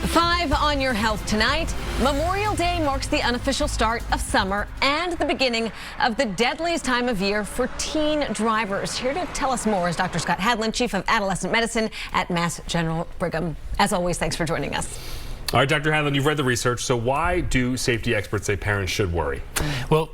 5 on your health tonight. Memorial Day marks the unofficial start of summer and the beginning of the deadliest time of year for teen drivers. Here to tell us more is Dr. Scott Hadlin, Chief of Adolescent Medicine at Mass General Brigham. As always, thanks for joining us. All right, Dr. Hadlin, you've read the research, so why do safety experts say parents should worry? Well,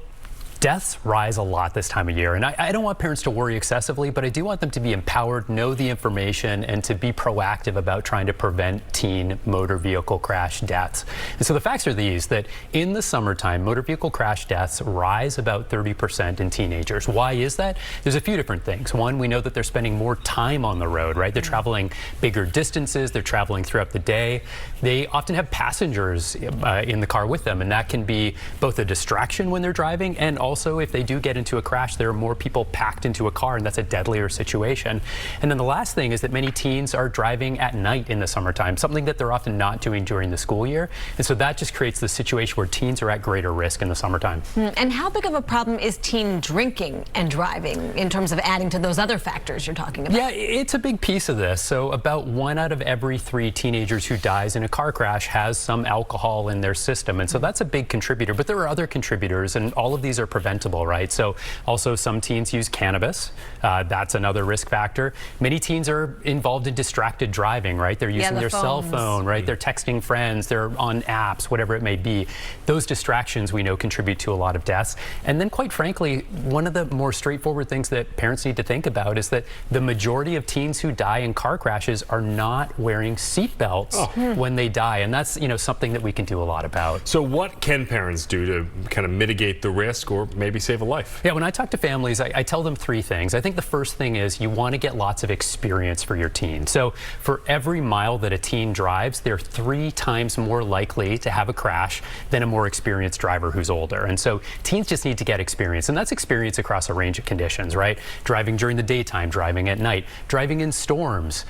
deaths rise a lot this time of year, and I don't want parents to worry excessively, but I do want them to be empowered, know the information, and to be proactive about trying to prevent teen motor vehicle crash deaths. And so the facts are these, that in the summertime, motor vehicle crash deaths rise about 30% in teenagers. Why is that? There's a few different things. One, we know that they're spending more time on the road, right? They're traveling bigger distances, they're traveling throughout the day. They often have passengers in the car with them, and that can be both a distraction when they're driving, and also if they do get into a crash, there are more people packed into a car, and that's a deadlier situation. And then the last thing is that many teens are driving at night in the summertime, something that they're often not doing during the school year. And so that just creates the situation where teens are at greater risk in the summertime. And how big of a problem is teen drinking and driving in terms of adding to those other factors you're talking about? Yeah, it's a big piece of this. So about 1 out of every 3 teenagers who dies in a car crash has some alcohol in their system. And so that's a big contributor, but there are other contributors, and all of these are preventable, right? So also some teens use cannabis. That's another risk factor. Many teens are involved in distracted driving, right? They're using their cell phone, right? They're texting friends, they're on apps, whatever it may be. Those distractions we know contribute to a lot of deaths. And then quite frankly, one of the more straightforward things that parents need to think about is that the majority of teens who die in car crashes are not wearing seat belts when they die. And that's, something that we can do a lot about. So what can parents do to kind of mitigate the risk or maybe save a life? Yeah, when I talk to families, I tell them 3 things. I think the first thing is you want to get lots of experience for your teen. So for every mile that a teen drives, they're 3 times more likely to have a crash than a more experienced driver who's older. And so teens just need to get experience, and that's experience across a range of conditions, right? Driving during the daytime, driving at night, driving in storms,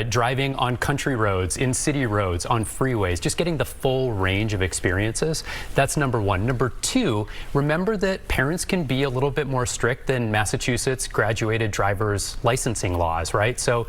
driving on country roads, in city roads, on freeways, just getting the full range of experiences. That's number 1. Number 2, remember that parents can be a little bit more strict than Massachusetts graduated driver's licensing laws, right? So,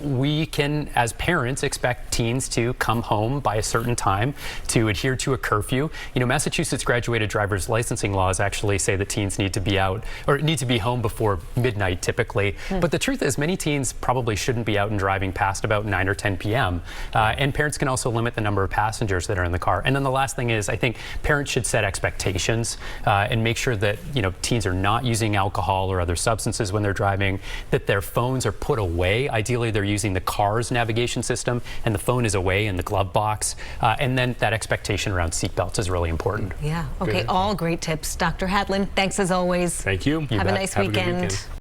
we can, as parents, expect teens to come home by a certain time, to adhere to a curfew. Massachusetts graduated driver's licensing laws actually say that teens need to be out, or need to be home before midnight typically. But the truth is many teens probably shouldn't be out and driving past about 9 or 10 p.m. And parents can also limit the number of passengers that are in the car. And then the last thing is, I think parents should set expectations and make sure that teens are not using alcohol or other substances when they're driving, that their phones are put away. Ideally, they're using the car's navigation system and the phone is away in the glove box. And then that expectation around seatbelts is really important. Yeah. Okay. All great tips. Dr. Hadlin, thanks as always. Thank you. Have a nice weekend.